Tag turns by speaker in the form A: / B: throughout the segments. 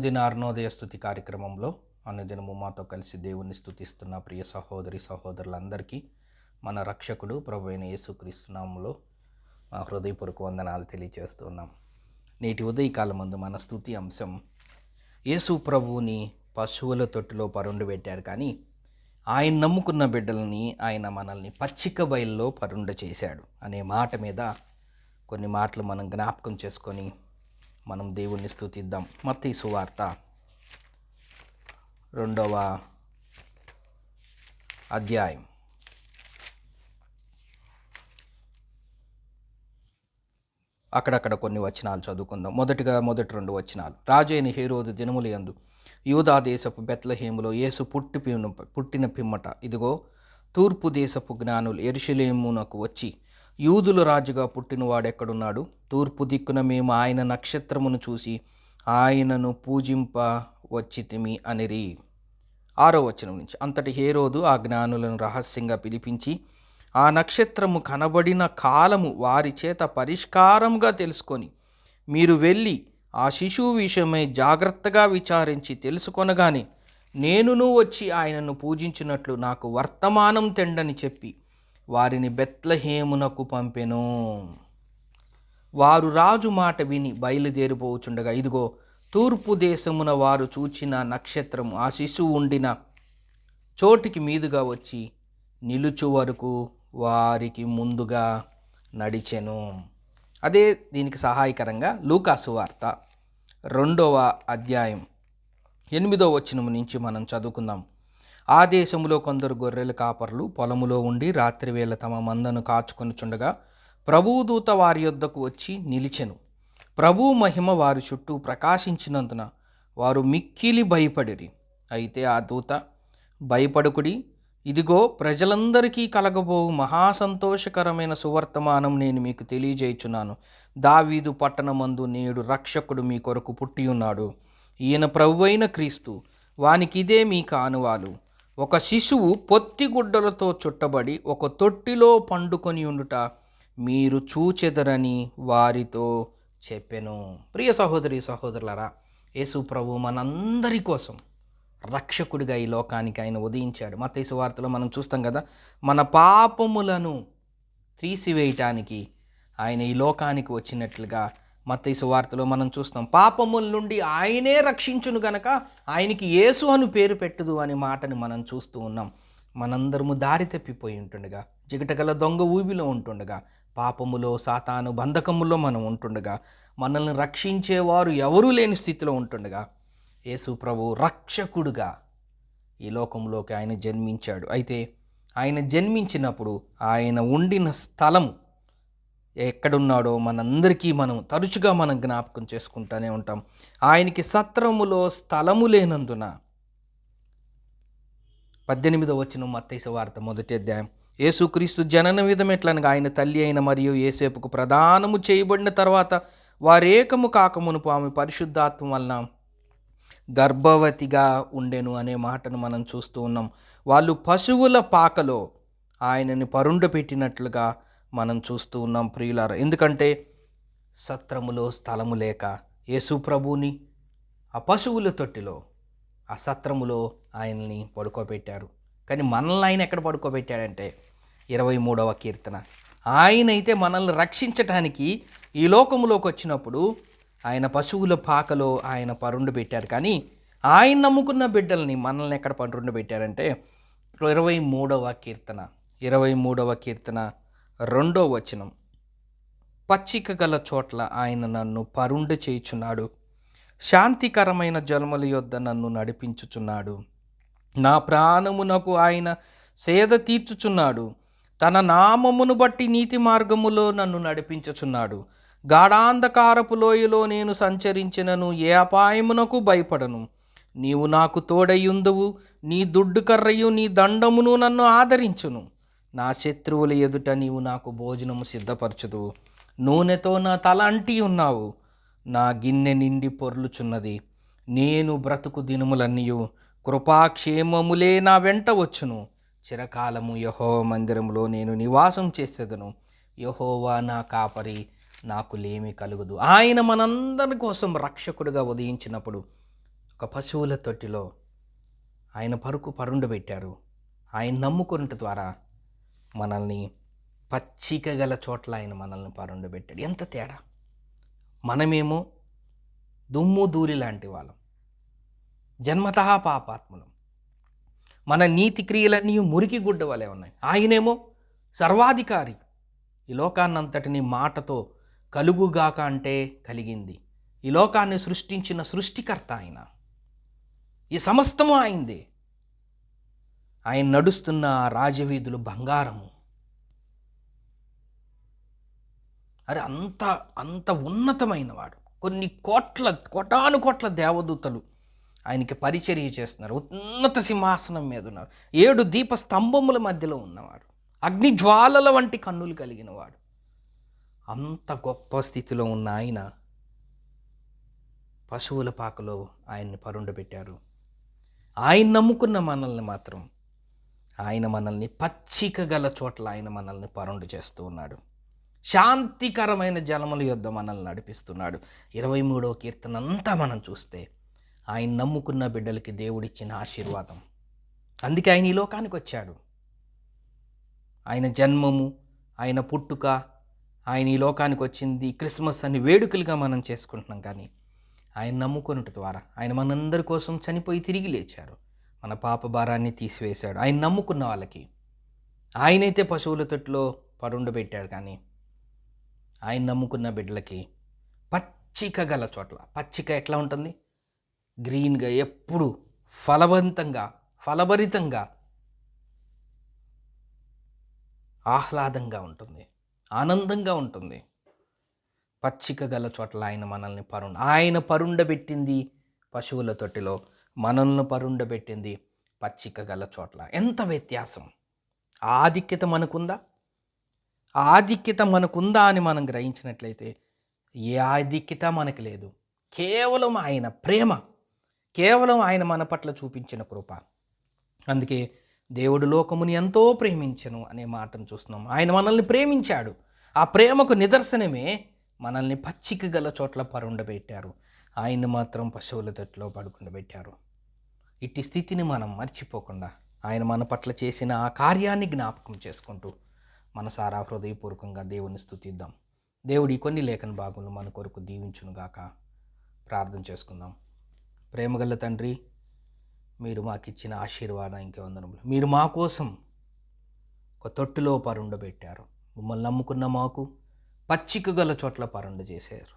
A: అనుదిన అరుణోదయ స్తుతి కార్యక్రమంలో అనుదినము మాతో కలిసి దేవుణ్ణి స్తుతిస్తున్న ప్రియ సహోదరి సహోదరులందరికీ మన రక్షకుడు ప్రభు అయిన యేసుక్రీస్తు నామములో మా హృదయపూర్వక వందనాలు తెలియజేస్తున్నాం. నేటి ఉదయకాలమందు మన స్తుతి అంశం యేసు ప్రభువుని పశువుల తొట్టిలో పరుండు పెట్టారు, కానీ ఆయన నమ్ముకున్న బిడ్డలని ఆయన మనల్ని పచ్చిక బయల్లో పరుండు చేశాడు అనే మాట మీద కొన్ని మాటలు మనం జ్ఞాపకం చేసుకొని మనం దేవుణ్ణి స్తుతిద్దాం. మత్తయి సువార్త 2వ అధ్యాయం అక్కడక్కడ కొన్ని వచనాలు చదువుకుందాం. మొదటి 2 వచనాలు. రాజైన హేరోదు దినముల యందు యూదా దేశపు బెత్లెహేములో యేసు పుట్టిన పిమ్మట, ఇదిగో తూర్పు దేశపు జ్ఞానులు యెరూషలేమునకు వచ్చి, యూదుల రాజుగా పుట్టినవాడెక్కడున్నాడు? తూర్పు దిక్కున మేము ఆయన నక్షత్రమును చూసి ఆయనను పూజింప వచ్చితిమి అనిరి. 6వ వచనం నుంచి. అంతటి హేరోదు ఆ జ్ఞానులను రహస్యంగా పిలిపించి ఆ నక్షత్రము కనబడిన కాలము వారి చేత పరిష్కారంగా తెలుసుకొని, మీరు వెళ్ళి ఆ శిశువు విషయమై జాగ్రత్తగా విచారించి తెలుసుకొనగానే నేనును వచ్చి ఆయనను పూజించినట్లు నాకు వర్తమానం తెండని చెప్పి వారిని బెత్లెహేమునకు పంపెను. వారు రాజు మాట విని బయలుదేరిపోవచుండగా, ఇదిగో తూర్పు దేశమున వారు చూచిన నక్షత్రము ఆ శిశువు ఉండిన చోటికి మీదుగా వచ్చి నిలుచు వరకు వారికి ముందుగా నడిచెను. అదే దీనికి సహాయకరంగా లూకా సువార్త 2వ అధ్యాయం 8వ వచనం నుంచి మనం చదువుకుందాం. ఆ దేశములో కొందరు గొర్రెల కాపరులు పొలములో ఉండి రాత్రివేళ తమ మందను కాచుకొనుచుండగా ప్రభువు దూత వారి యొద్దకు వచ్చి నిలిచెను. ప్రభువు మహిమ వారి చుట్టూ ప్రకాశించినందున వారు మిక్కిలి భయపడిరి. అయితే ఆ దూత, భయపడకుడి, ఇదిగో ప్రజలందరికీ కలగబోవు మహాసంతోషకరమైన సువర్తమానం నేను మీకు తెలియజేయుచున్నాను. దావీదు పట్టణమందు నేడు రక్షకుడు మీ కొరకు పుట్టియున్నాడు. ఈయన ప్రభువైన క్రీస్తు. వానికి ఇదే మీ కానువాలు. ఒక శిశువు పొత్తిగుడ్డలతో చుట్టబడి ఒక తొట్టిలో పండుకొని ఉండుట మీరు చూచెదరని వారితో చెప్పెను. ప్రియ సహోదరి సహోదరులారా, యేసు ప్రభు మనందరి కోసం రక్షకుడిగా ఈ లోకానికి ఆయన ఉదయించాడు. మత్తయి సువార్తలో మనం చూస్తాం కదా, మన పాపములను తీసివేయటానికి ఆయన ఈ లోకానికి వచ్చినట్లుగా మత్తయి సువార్తలో మనం చూస్తాం. పాపముల నుండి ఆయనే రక్షించును గనక ఆయనకి యేసు అని పేరు పెట్టుదు అనే మాటని మనం చూస్తూ ఉన్నాం. మనందరము దారి తప్పిపోయి ఉంటుండగా, జిగటగల దొంగ ఊబిలో ఉంటుండగా, పాపములో సాతాను బంధకములో మనం ఉంటుండగా, మనల్ని రక్షించేవారు ఎవరూ లేని స్థితిలో ఉంటుండగా యేసు ప్రభు రక్షకుడుగా ఈ లోకంలోకి ఆయన జన్మించాడు. అయితే ఆయన జన్మించినప్పుడు ఆయన ఉండిన స్థలము ఎక్కడున్నాడో మనందరికీ మనం తరచుగా జ్ఞాపకం చేసుకుంటూనే ఉంటాం. ఆయనకి సత్రములో స్థలము లేనందున 18వ వచనం మత్తయి సువార్త 1వ అధ్యాయం. యేసుక్రీస్తు జనన విధం ఎట్లనగా ఆయన తల్లి అయిన మరియు యేసేపుకు ప్రదానము చేయబడిన తర్వాత వారేకము కాకమునుపు ఆమె పరిశుద్ధాత్మ వలన గర్భవతిగా ఉండెను అనే మాటను మనం చూస్తూ ఉన్నాం. వాళ్ళు పశువుల పాకలో ఆయనని పరుండ పెట్టినట్లుగా మనం చూస్తూ ఉన్నాం ప్రియులారా. ఎందుకంటే సత్రములో స్థలము లేక యేసు ప్రభువుని ఆ పశువుల తొట్టిలో ఆ సత్రములో ఆయన్ని పడుకోబెట్టారు. కానీ మనల్ని ఆయన ఎక్కడ పడుకోబెట్టాడంటే 23వ కీర్తన. ఆయనైతే మనల్ని రక్షించటానికి ఈ లోకములోకి వచ్చినప్పుడు ఆయన పశువుల పాకలో ఆయన పరుండు పెట్టారు. కానీ ఆయన నమ్ముకున్న బిడ్డల్ని మనల్ని ఎక్కడ పరుండు పెట్టారంటే 23వ కీర్తన 2వ వచనం. పచ్చిక గల చోట్ల ఆయన నన్ను పరుండు చేయుచున్నాడు, శాంతికరమైన జలముల యొద్ద నన్ను నడిపించుచున్నాడు. నా ప్రాణమునకు ఆయన సేద తీర్చుచున్నాడు. తన నామమును బట్టి నీతి మార్గములో నన్ను నడిపించుచున్నాడు. గాఢాంధకారపు లోయలో నేను సంచరించినను ఏ అపాయమునకు భయపడను. నీవు నాకు తోడయ్యుందువు, నీ దుడ్డు కర్రయు నీ దండమును నన్ను ఆదరించును. నా శత్రువుల ఎదుట నీవు నాకు భోజనము సిద్ధపరచుదువు. నూనెతో నా తల అంటి ఉన్నావు. నా గిన్నె నిండి పొర్లుచున్నది. నేను బ్రతుకు దినములన్నీయు కృపాక్షేమములే నా వెంట వచ్చును. చిరకాలము యెహోవా మందిరములో నేను నివాసం చేసేదను. యెహోవా నా కాపరి, నాకు లేమి కలుగదు. ఆయన మనందరి కోసం రక్షకుడిగా ఉదయించినప్పుడు ఒక పశువుల తొట్టిలో ఆయన పరుండబెట్టారు. ఆయన నమ్ముకున్నట ద్వారా మనల్ని పచ్చిక గల చోట్ల ఆయన మనల్ని పరుండబెట్టాడు. ఎంత తేడా! మనమేమో దుమ్ము ధూళి లాంటి వాళ్ళం, జన్మతః పాపాత్ములం. మన నీతి క్రియలన్నీ మురికి గుడ్డ వలె ఉన్నాయి. ఆయనేమో సర్వాధికారి. ఈ లోకాన్నంతటిని మాటతో కలుగుగాక అంటే కలిగింది. ఈ లోకాన్ని సృష్టించిన సృష్టికర్త ఆయన. ఈ సమస్తము ఆయనదే. ఆయన నడుస్తున్న రాజవీధులు బంగారము. అరే అంత అంత ఉన్నతమైన వాడు. కొన్ని కోటాను కోట్ల దేవదూతలు ఆయనకి పరిచర్య చేస్తున్నారు. ఉన్నత సింహాసనం మీద ఉన్నారు. 7 దీప స్తంభముల మధ్యలో ఉన్నవాడు. అగ్ని జ్వాలల వంటి కన్నులు కలిగిన వాడు. అంత గొప్ప స్థితిలో ఉన్న ఆయన పశువుల పాకలో ఆయన్ని పరుండబెట్టారు. ఆయన నమ్ముకున్న మనల్ని మాత్రం ఆయన మనల్ని పచ్చిక గల చోట్ల ఆయన మనల్ని పరుండు చేస్తూ ఉన్నాడు. శాంతికరమైన జలముల యొద్ద మనల్ని నడిపిస్తున్నాడు. 23వ కీర్తన అంతా మనం చూస్తే ఆయన నమ్ముకున్న బిడ్డలకి దేవుడిచ్చిన ఆశీర్వాదం. అందుకే ఆయన ఈ లోకానికి వచ్చాడు. ఆయన జన్మము, ఆయన పుట్టుక, ఆయన ఈ లోకానికి వచ్చింది క్రిస్మస్ అని వేడుకలుగా మనం చేసుకుంటున్నాం. కానీ ఆయన నమ్ముకున్నట ద్వారా ఆయన మనందరి కోసం చనిపోయి తిరిగి లేచారు. మన పాప భారాన్ని తీసివేశాడు. ఆయన నమ్ముకున్న వాళ్ళకి ఆయనైతే పశువుల తొట్టులో పరుండబెట్టాడు. కానీ ఆయన నమ్ముకున్న బిడ్డలకి పచ్చిక గల చోట్ల, పచ్చిక ఎట్లా ఉంటుంది? గ్రీన్గా, ఎప్పుడు ఫలభరితంగా ఆహ్లాదంగా ఉంటుంది, ఆనందంగా ఉంటుంది. పచ్చిక గల చోట్ల ఆయన మనల్ని ఆయన పరుండబెట్టింది పశువుల తొట్టిలో, మనల్ని పరుండబెట్టింది పచ్చిక గల చోట్ల. ఎంత వ్యత్యాసం! ఆధిక్యత మనకుందా? ఆధిక్యత మనకుందా అని మనం గ్రహించినట్లయితే ఏ ఆధిక్యత మనకు లేదు. కేవలం ఆయన ప్రేమ, కేవలం ఆయన మన పట్ల చూపించిన కృప. అందుకే దేవుడు లోకముని ఎంతో ప్రేమించెను అనే మాటను చూస్తున్నాం. ఆయన మనల్ని ప్రేమించాడు. ఆ ప్రేమకు నిదర్శనమే మనల్ని పచ్చిక గల చోట్ల పరుండబెట్టారు. ఆయన్ని మాత్రం పశువుల తొట్టిలో పడుకుండబెట్టారు. ఇట్టి స్థితిని మనం మర్చిపోకుండా ఆయన మన పట్ల చేసిన ఆ కార్యాన్ని జ్ఞాపకం చేసుకుంటూ మనసారా హృదయపూర్వకంగా దేవుని స్తుతిద్దాం. దేవుడి కొన్ని లేఖన భాగంలో మన కొరకు దీవించునుగాక. ప్రార్థన చేసుకుందాం. ప్రేమగల తండ్రి, మీరు మాకిచ్చిన ఆశీర్వాదానికి వందనములు. మీరు మా కోసం ఒక తొట్టిలో పరుండబెట్టారు. మమ్మల్ని నమ్ముకున్న మాకు పచ్చిక గల చోట్ల పరుండు చేశారు.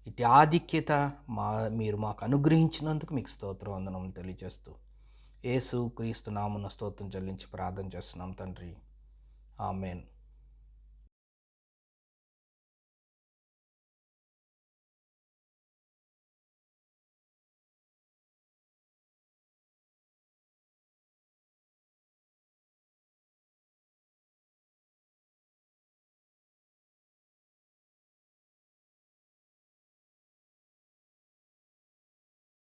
A: ఇటు ఆధిక్యత మీరు మాకు అనుగ్రహించినందుకు మీకు స్తోత్ర వందనములు తెలియజేస్తూ యేసు క్రీస్తు నామమున స్తోత్రం చెల్లించి ప్రార్థన చేస్తున్నాం తండ్రి. ఆమేన్.